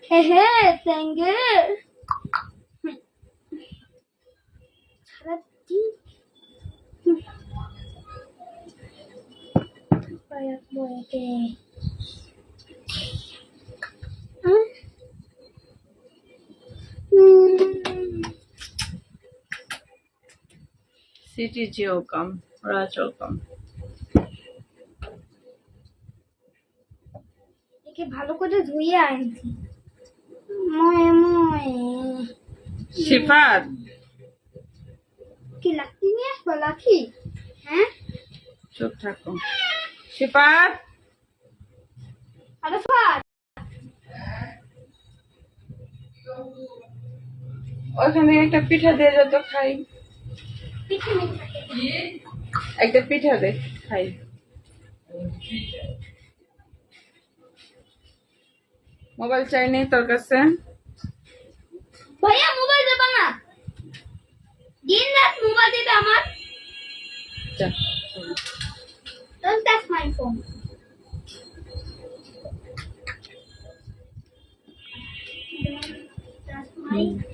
হে হে সঙ্গে সারাদিন kayak boyake city Jio কম রাজও কম একে ভালো করে ধুইয়ে আনছি ময়ে ময়ে শিফাত কি লাঠি নিয়ে আসবো লাঠি হ্যাঁ চুপ থাকো শিফাত আরে ফাট ওখান থেকে একটা পিঠা দিয়ে যত খাই পিঠে নিয়ে থাকে একটা পিঠা দে খাই মোবাইল চাই নেই তোর কাছে ভাইয়া মোবাইল দেবা না দিন রাত মোবাইল দিবে আমার যা don't touch my phone touch my